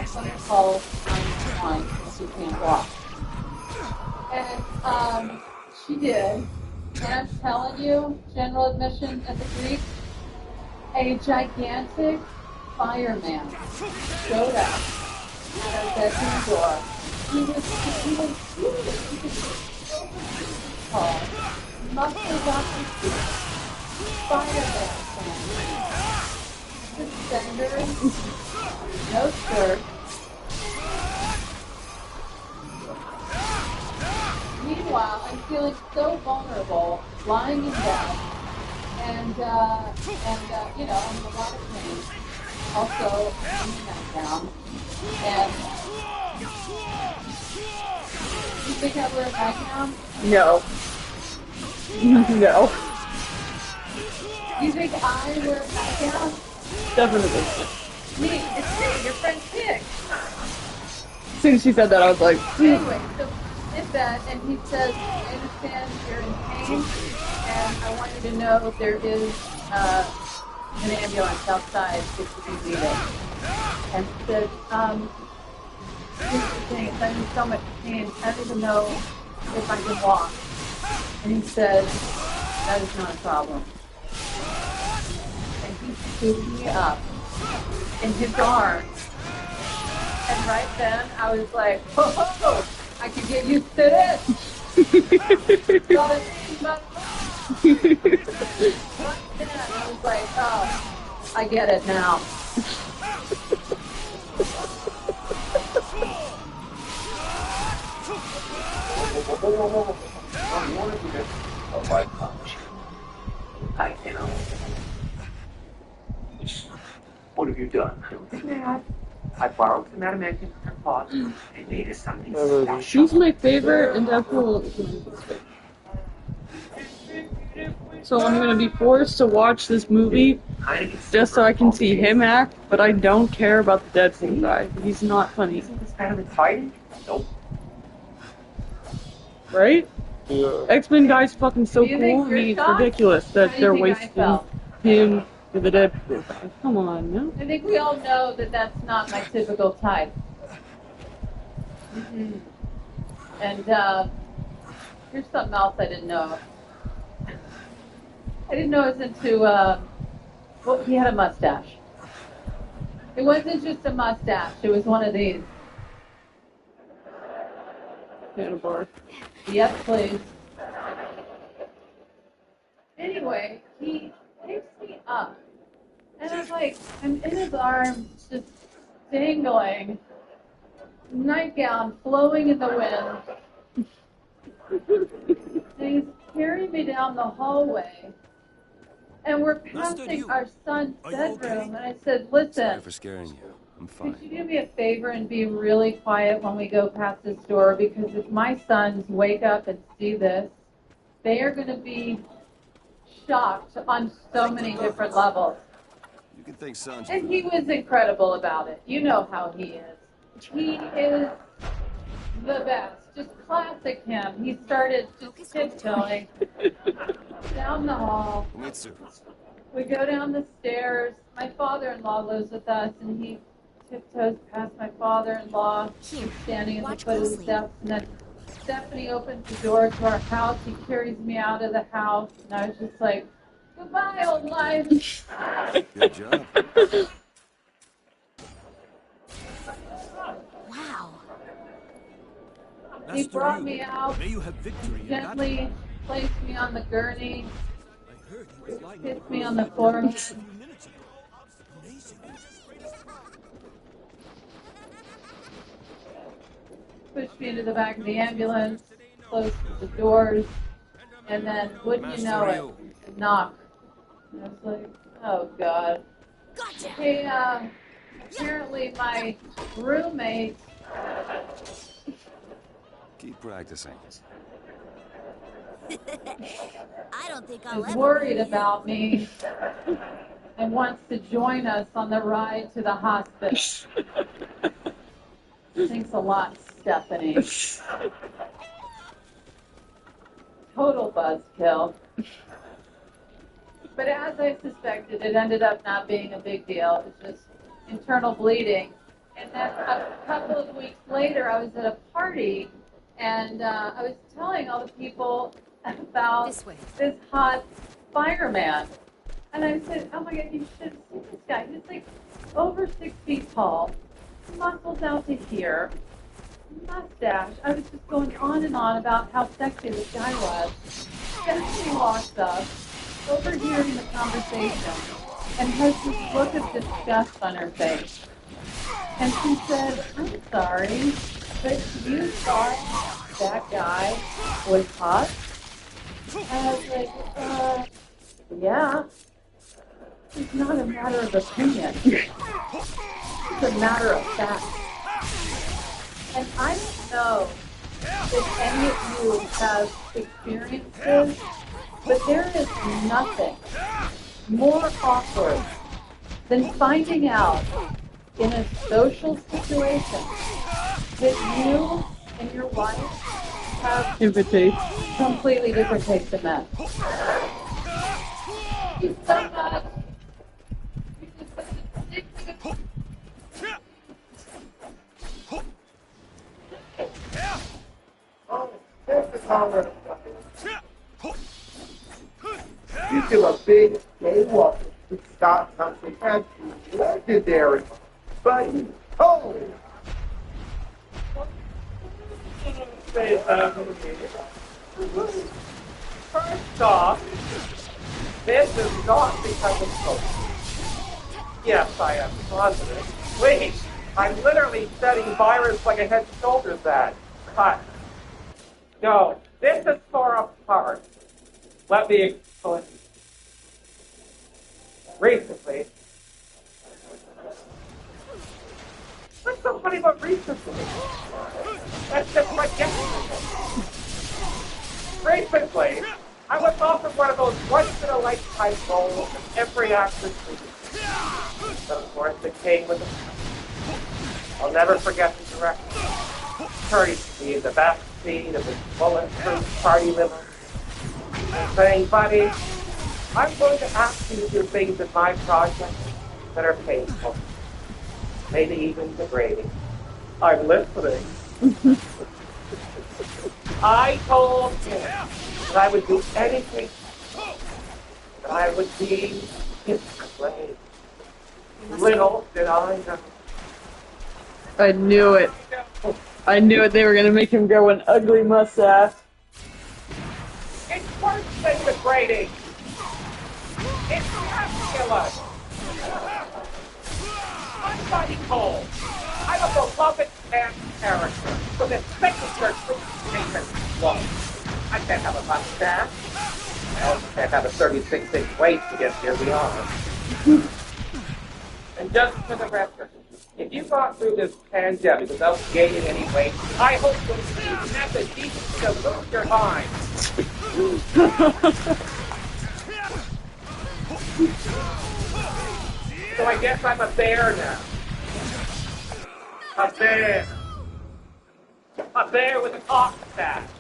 something called 911 if you can't walk. And she did. And I'm telling you, general admission at the Greek, a gigantic fireman showed up at our bedroom door. He was tall, muscles off his feet, fireman suspenders, no shirt. Meanwhile, I'm feeling so vulnerable, lying in bed, and you know, I'm in a lot of pain. Also, I'm down. And you think I wear a nightgown? No. No. You think I wear a nightgown? Definitely. Me, it's me, your friend Pig. As soon as she said that, I was like, Anyway, so in bed, and he says, I understand you're in pain, and I want you to know if there is an ambulance outside if you need it. And he said, here's the thing, I'm in so much pain, I don't even know if I can walk. And he said, that is not a problem. And he scooped me up in his arms. And right then, I was like, oh, I could get used to this. So I was like, oh, I get it now. I know. What have you done? I borrowed some animation from Bob and made it something special. she's my favorite and Deadpool. So I'm gonna be forced to watch this movie just so I can see him act, but I don't care about the Deadpool guy. He's not funny. Isn't this better than fighting? Nope. Right? Yeah. X-Men guy's fucking so Do you think cool. I mean, you're it's shocked? ridiculous that How do you they're think I wasting felt? him for the Deadpool guy. Come on, no? I think we all know that that's not my typical type. Mm-hmm. And here's something else I didn't know. I didn't know it was into, well, he had a mustache. It wasn't just a mustache, it was one of these. Handlebar. Yes, please. Anyway, he picks me up, and I'm like, I'm in his arms, just dangling, nightgown flowing in the wind. And he's carrying me down the hallway, and we're passing our son's bedroom, and I said, listen, Sorry for scaring you. I'm fine. could you do me a favor and be really quiet when we go past this door? Because if my sons wake up and see this, they are going to be shocked on so many different levels. You can thank Sanjay. And he was incredible about it. You know how he is. He is the best. Just classic him. He started just tiptoeing down the hall. Mitsu. We go down the stairs. My father-in-law lives with us, and he tiptoes past my father-in-law. He's standing at the foot of the steps, and then Stephanie opens the door to our house. He carries me out of the house, and I was just like, goodbye, old life. Good job. Wow. He brought me out, May you have victory. gently placed me on the gurney, I heard he was lying kissed me on the forehead. a few minutes ago. Amazing. Pushed me into the back of the ambulance, closed the doors, and then, wouldn't you know it, a knock. And I was like, oh, God. Gotcha. Hey, apparently my roommate Keep practicing. I don't think I'll is ever worried forget. about me and wants to join us on the ride to the hospice. Thanks a lot, Stephanie. Total buzzkill. But as I suspected, it ended up not being a big deal. It was just internal bleeding. And And a couple of weeks later, I was at a party, and I was telling all the people about This way. this hot fireman. And I said, oh my God, you should have seen this guy. He's like over 6 feet tall, muscles out to here, mustache. I was just going on and on about how sexy this guy was. Then she walks up, overhearing the conversation, and has this look of disgust on her face. And she said, I'm sorry, but you thought that guy was hot? And I was like, yeah. It's not a matter of opinion. It's a matter of fact. And I don't know if any of you have experienced this, but there is nothing more awkward than finding out in a social situation that you and your wife have Invitation. completely different tastes in men. Thank you so much. Oh, this is all right. You do a big gay walk to start something as legendary. But oh, first off, this is not because of COVID. Yes, I am positive. Wait, I'm literally studying virus like a head and shoulders that. Cut. No, this is for a part. Let me explain. Recently. What's so funny about recently? That's just like yesterday. Recently, I was offered one of those once-in-a-lifetime roles in every actor's movie. But of course, it came with a... I'll never forget the director. Turning to me in the back seat of his bulletproof party limo, saying, buddy, I'm going to ask you to do things in my project that are painful, maybe even degrading. I'm listening. I told him that I would do anything, that I would be his slave. Little did I know. I knew it. I knew it. They were going to make him grow an ugly mustache. It's worse than degrading. It's masculine. I'm Buddy Cole. I'm a beloved man character with a signature treatment look. I can't have a mustache. I also can't have a 36-inch waist to get here beyond. And just for the record, if you got through this pandemic without gaining any weight, I hope you'll see have the decency to lose your mind. So I guess I'm a bear now. A bear. A bear with a cock staff.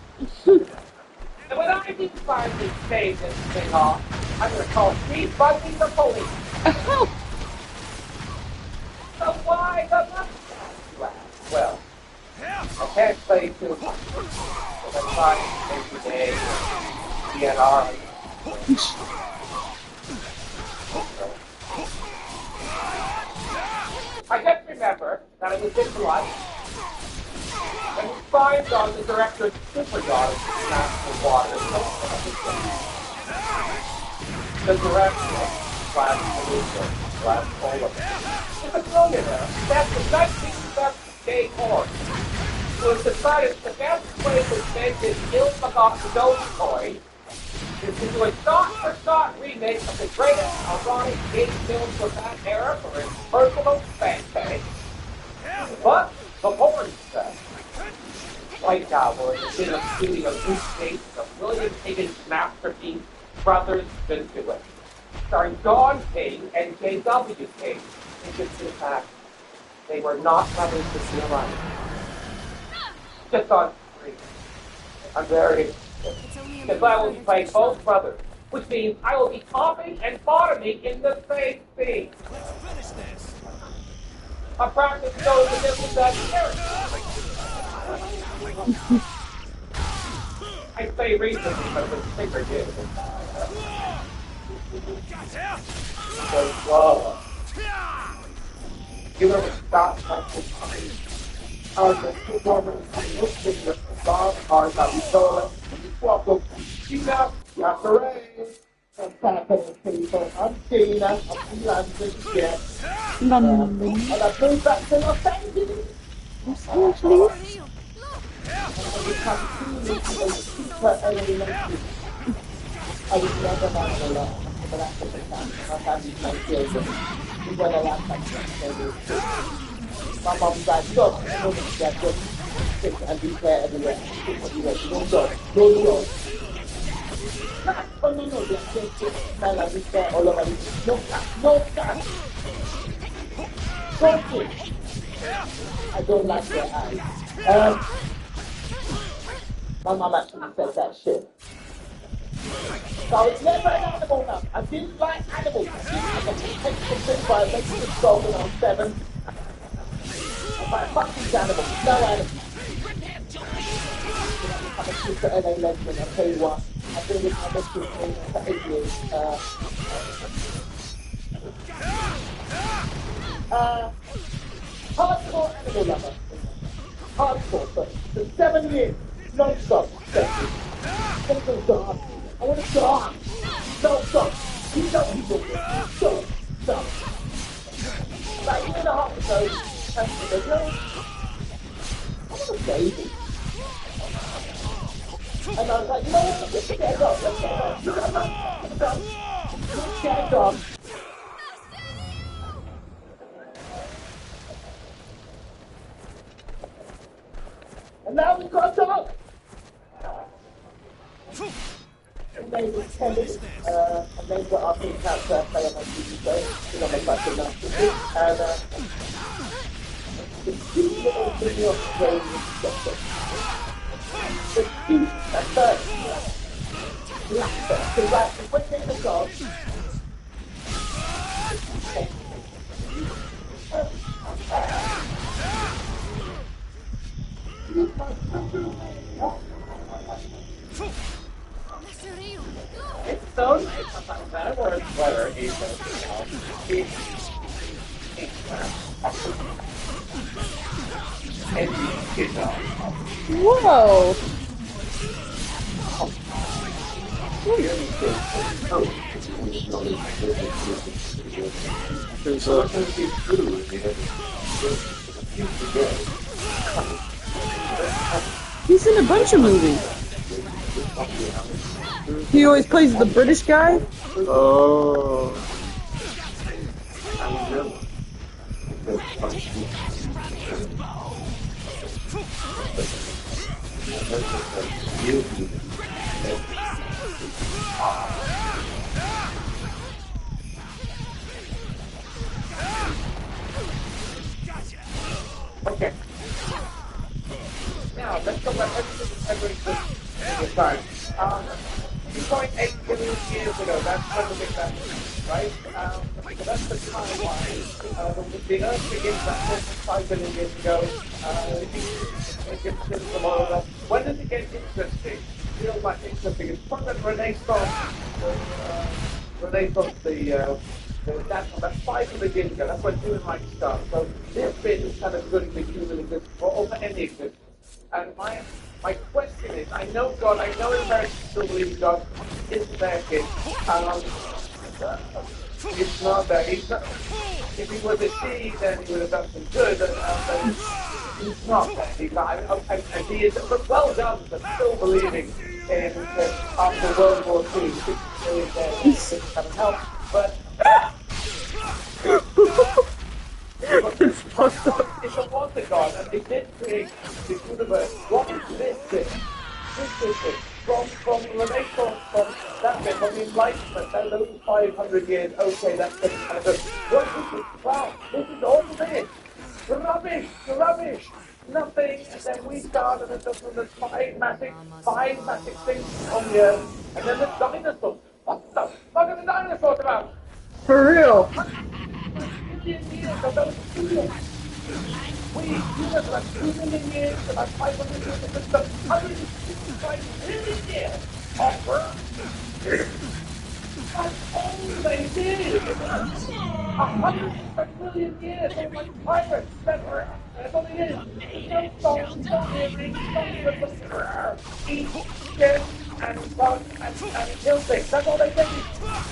And when I do finally shave this thing off, I'm going to call Steve Bundy the police. So why the mustache? Well, I can't say too much. But I'm trying every day to get on. I just remember that it was in blood, and we find on the director's super yacht national water. The director, slash producer, slash Polar, is a billionaire. That's the 1970s gay horse, who has decided the best way to make his ill-forgotten Dogecoin is to do a shot-for-shot remake of the greatest ironic gay films of that era for his personal fan base. But the porn set, White Cowboy, is in a studio two states of William Higgins' masterpiece, Brothers Into It, starring John King and J.W. King. And just the fact they were not lovers to see alive. Just on screen. I'm very... Because I will play both brothers, which means I will be topping and bottoming in the same scene. Let's finish this. I practiced those against that parent. I say recently, but the sticker did. Whoa. You ever stop practicing? I was just performing looking at the bomb cars that we told us. Welcome. Gina, Yakaré. I'm happening, people. I'm Gina. I'm London, yeah. London. And I moved back to Los Angeles. Los Angeles. And I become Gina to the super elementary. I was never mind a lot. But after the time, my family my children. We went a lot of times. My mom's like, look, I know that that's what and be fair everywhere. No, no, no, no. Oh, no, no, they're just smell and be fair all over the no, no, don't it. I don't like their eyes. My mom actually said that shit. So I was never an animal now. I didn't like animals. I got take some things by a Mexican soul when I was 7. I'm like, fuck these animals. No animals. I'm a super LA legend. I'll tell you what. I've been with my Mexican for 8 years. Hardcore animal lover. Hardcore. For 7 years. Non-stop. I want to dog. I want to dog. No, stop. You know people. Stop. Stop. Like, you know how to go. And they go, I want a baby. And I was like, you know what? Let's get a dog. Let's get a dog. Let's get a dog. And now we've got a dog. And they were tended, and they got our pink cat play on my TV show, you know, my fucking nasty. And the cute little video of the game was disgusting. The cute, that's it. Laughter. So like, when they the dog, it's so nice. Sometimes that word sweater is so Whoa. There's he's in a bunch of movies. He always plays the British guy. Oh. okay. Now, let's go back every time. 2.8 billion years ago, that's when the Big Bang was, right? So that's the timeline. The Earth begins at 4.5 billion years ago. Egyptians, the model. When does it get interesting? Feels like interesting. It's from the Renaissance. That's about 500 years ago. That's when human rights started. So this bit is kind of good for human existence, or for any existence. And my question is, I know God, I know Americans still believe God isn't there, kid. It's not there. He's not, if he was a she, then he would have done some good. But he's not there. He's not, and he is, but well done for still believing in after World War II. He haven't helped, but. It's fucked up. It's a wonder God, and they did create the universe. What is this bit? This is it. From Renaissance, from that bit, from the Enlightenment, those 500 years, okay, that's the kind of good. What is this? Wow, this is all this. Rubbish. Nothing, and then we start, and there's five massive things on the earth, and then the dinosaurs. What the fuck are the dinosaurs about? For real. You live like 2 million years, about 500 years, about 165 million years of Earth. That's all they did. 130 million years, they were like pirates that were, that's all they did. Don't eat shit and fuck and kill things. That's all they did.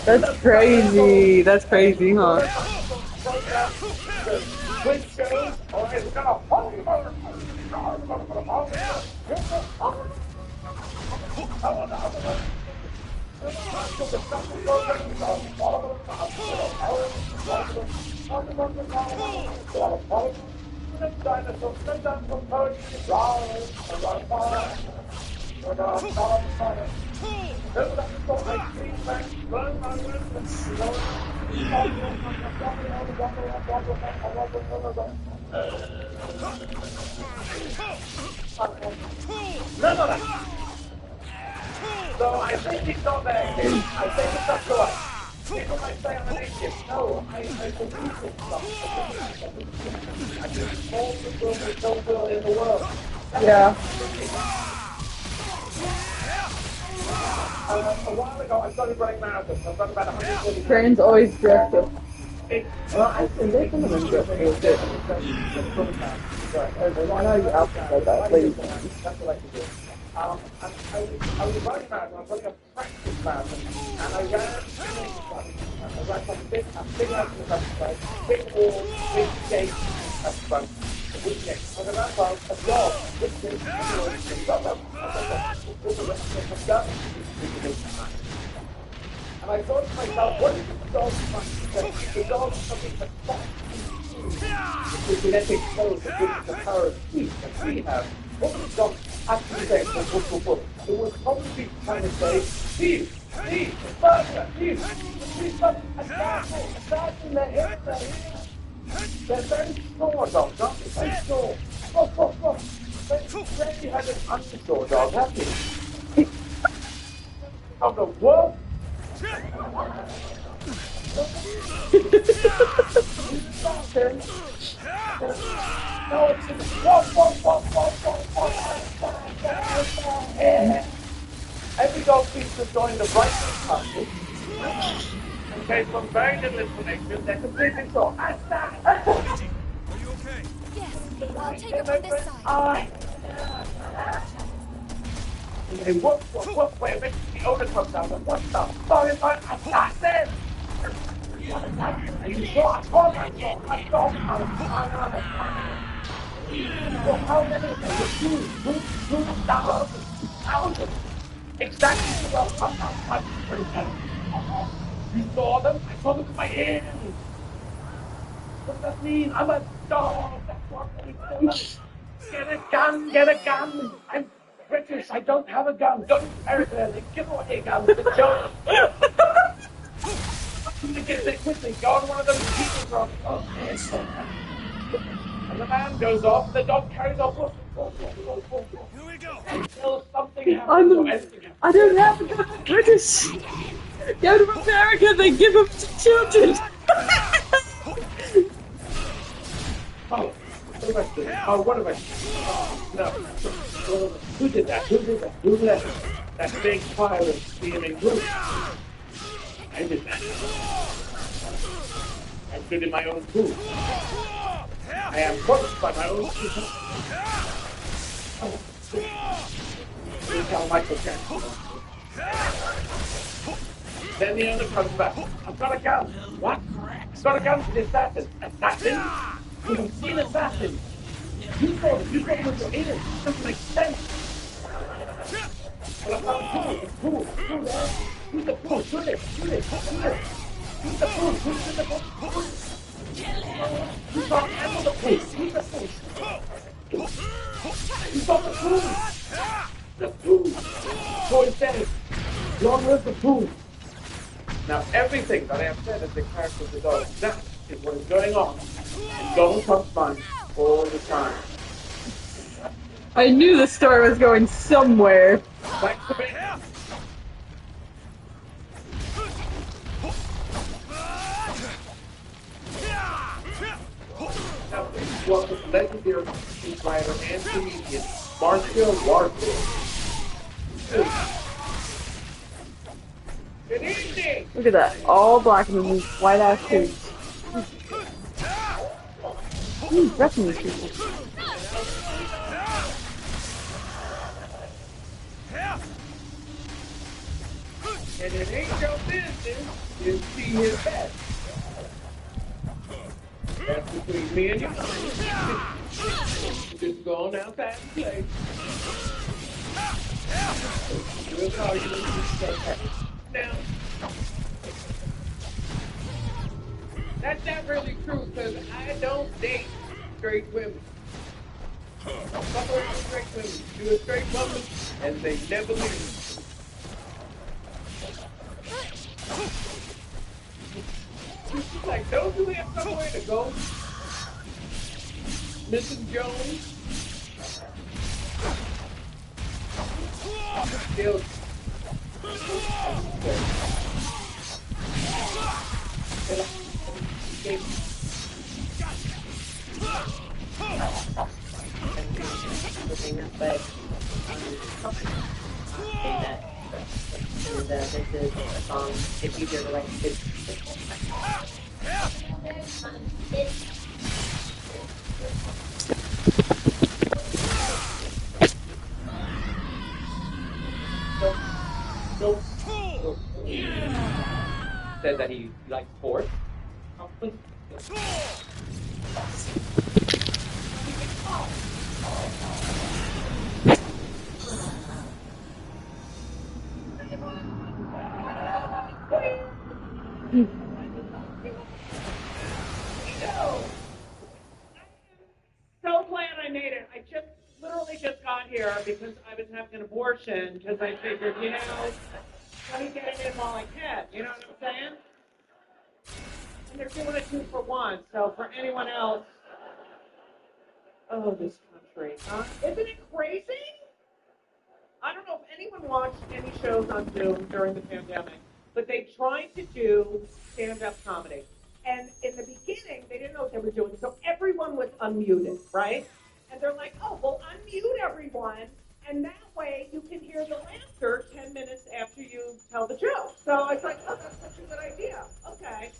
That's crazy. That's crazy, huh? Quiz shows, or it's gonna hold None of that. So I think he's not there, kid. I think it's up to us. People might say I'm an atheist. No, I believe in stuff. I just all the will is no will in the world. Yeah. A while ago, I started running marathons. I've done about 140. Trans always dressed up. Well, I think they can have dressed I know you're out there, that, please. That's what I can do. I was running a marathon, I was running a practice marathon, and I ran some big exercise, big wall, big gate exercise, big gate. I ran about a dog, big gate, and I thought to myself, what is the dog trying to say? The dog is something that stops the genetic code that gives the power of speech that we have. What was the dog actually saying? It was probably trying to say, Steve, burger, Steve, assassin, they're here. They're very small dogs, aren't they? Very small. Look. They had an undersaw dog, haven't you? Of the world? Every dog seems to join the right party. Okay, from very little information, they're completely sure. Are you okay? Yes, I'll take it from this side. Okay, wait a minute, the owner comes out and what the fuck is my assassin? Are you sure? I told you, I don't know. Well, how many? Thousands. Exactly. You saw them? I saw them with my hands. What does that mean? I'm a dog. That's what they do. Get a gun. I'm British. I don't have a gun. Don't America. They give away a gun. The joke. They quickly go on one of those people drugs. And the man goes off, and the dog carries off. Here we go. Until something happens or anything happens. I don't have a gun. British. Go to America, they give them to children. What am I? No. Who did that? Who let that big fire of steaming roof? I did that. I stood in my own pool. I am pushed by my own pool. You tell Michael Jackson. Then the owner comes back. I've got a gun. What? I've got a gun for the assassin. Assassin? You've seen assassin. You saw them with your ears. It doesn't make sense. But I've got a pool there. Who's the pool? Shoot it. Who's the pool? Who's in the pool? You can't handle the pool. Who's the pool? You got the pool. The pool. So instead, long live the pool. Now everything that I have said is the character of the dog. That is what is going on in Donald Trump's mind all the time. I knew the story was going somewhere. Thanks to me. Now, welcome legendary writer and comedian Marcia Warfield. Good evening. Look at that. All black and these white ass suits. Who's dressing these people? And it ain't your business to see his best. That's between me and you. Just go on outside and play. We'll call you when you start. Now, that's not really true because I don't date straight women. Fuck around with straight women. Do a straight woman and they never leave. Like, don't you have somewhere to go? Mrs. Jones? Still. This is a song if you've ever like this. Said that he likes sports. So glad I made it. I literally just got here because I was having an abortion because I figured, let me get it in while I can. You know what I'm saying? And they're doing a 2-for-1. So for anyone else, this country, huh? Isn't it crazy? I don't know if anyone watched any shows on Zoom during the pandemic, but they tried to do stand-up comedy. And in the beginning, they didn't know what they were doing, so everyone was unmuted, right? And they're like, oh, well, unmute everyone, and that way you can hear the laughter 10 minutes after you tell the joke. So I was like, oh, that's such a good idea. Okay.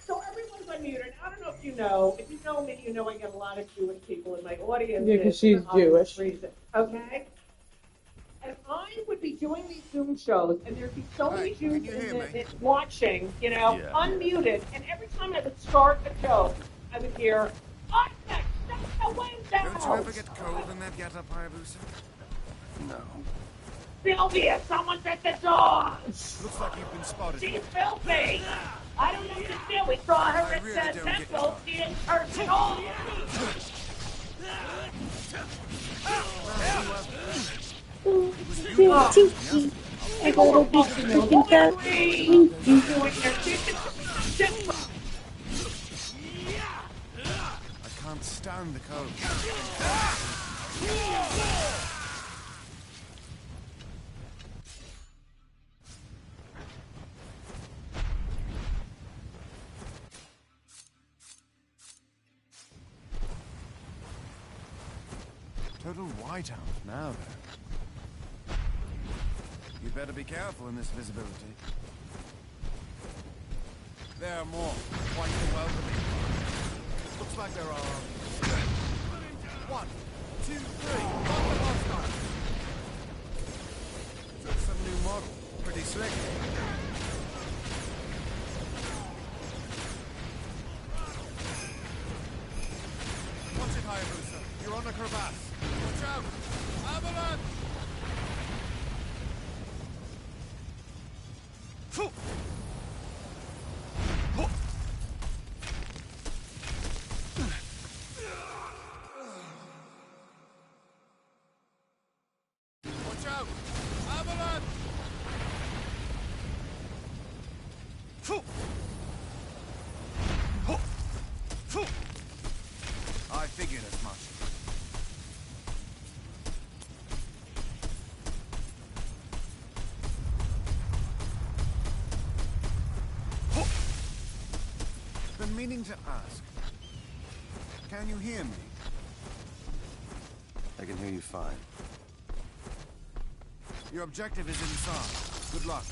So everyone's unmuted. I don't know if you know. If you know me, you know I get a lot of Jewish people in my audience. Yeah, because she's Jewish. Reason, okay? And I would be doing these Zoom shows, and there'd be so many Jews watching, unmuted. And every time I would start a joke, I would hear, Isaac, shut the window! Don't you ever get cold in that get-up, Hayabusa? No. Sylvia, someone's at the door! Looks like you've been spotted. She's filthy! I don't know what to do. We saw her at the temple. She didn't curse at all. Tinky, I gotta be freaking fat. I can't stand the cold. Total whiteout now, then. You'd better be careful in this visibility. There are more. Quite the welcoming. Looks like there are... 1, 2, 3. Hostile. So it's some new model. Pretty slick. Watch it, Hayabusa. You're on a crevasse. Watch out! Avalanche! Watch out! Avalanche! I figured as much. Been meaning to ask. Can you hear me? I can hear you fine. Your objective is inside. Good luck.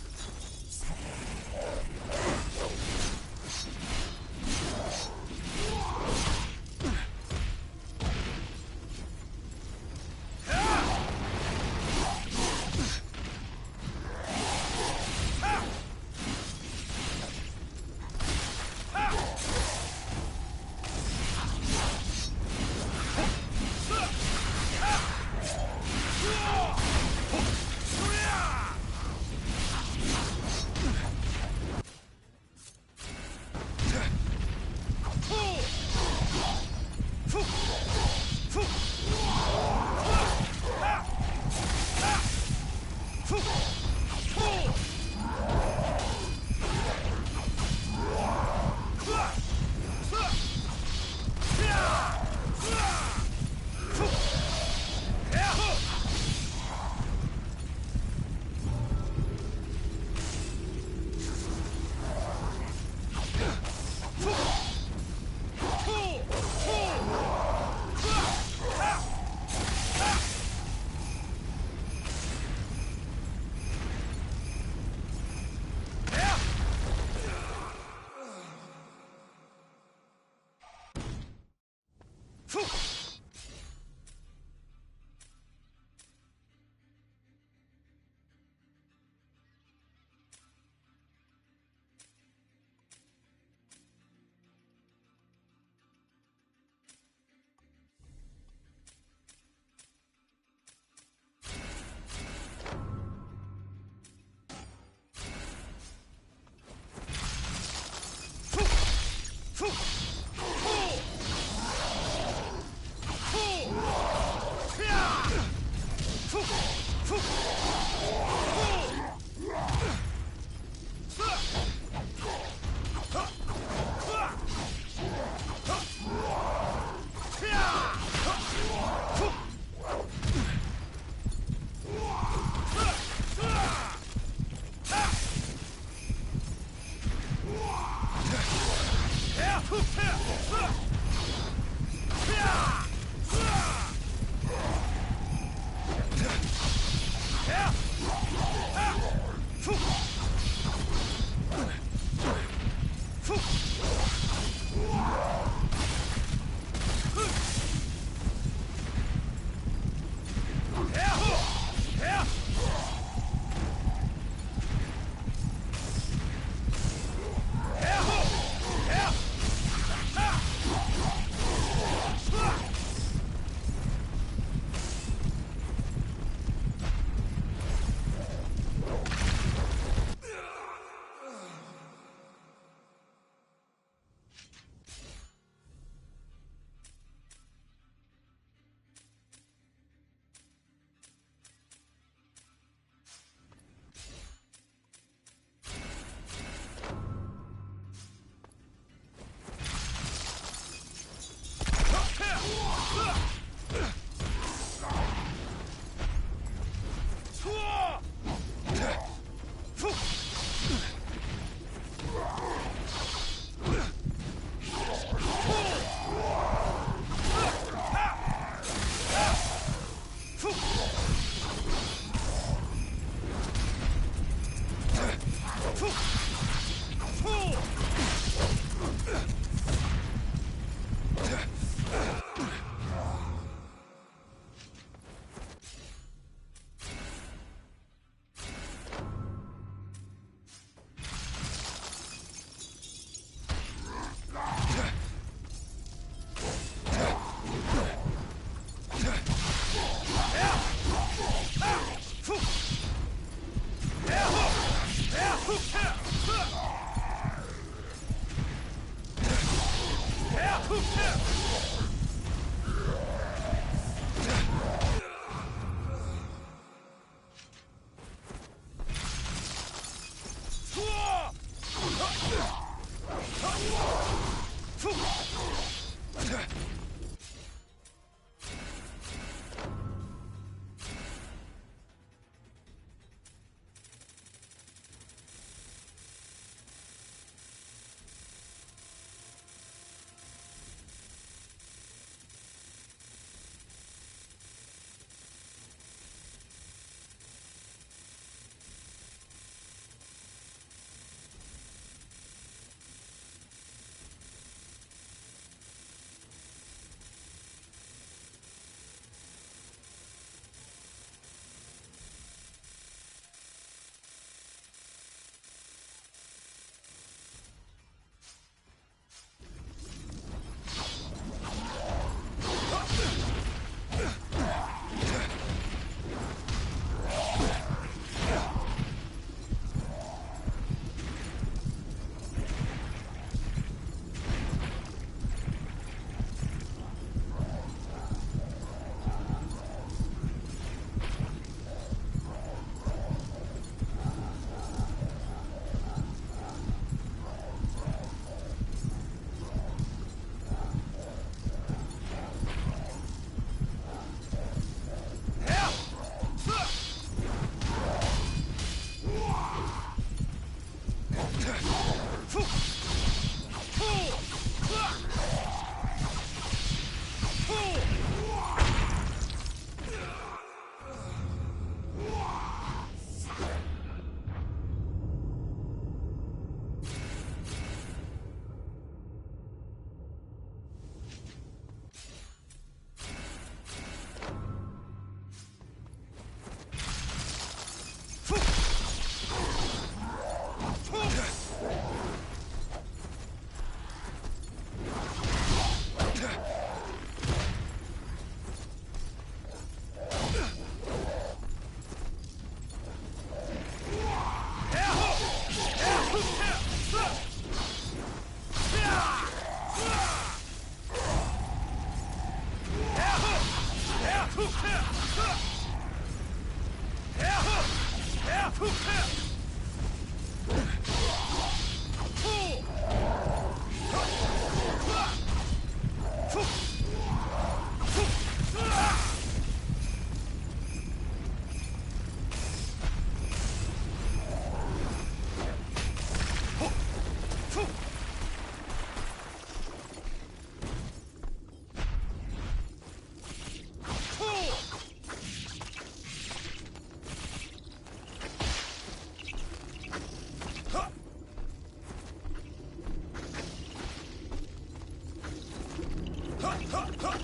Ha!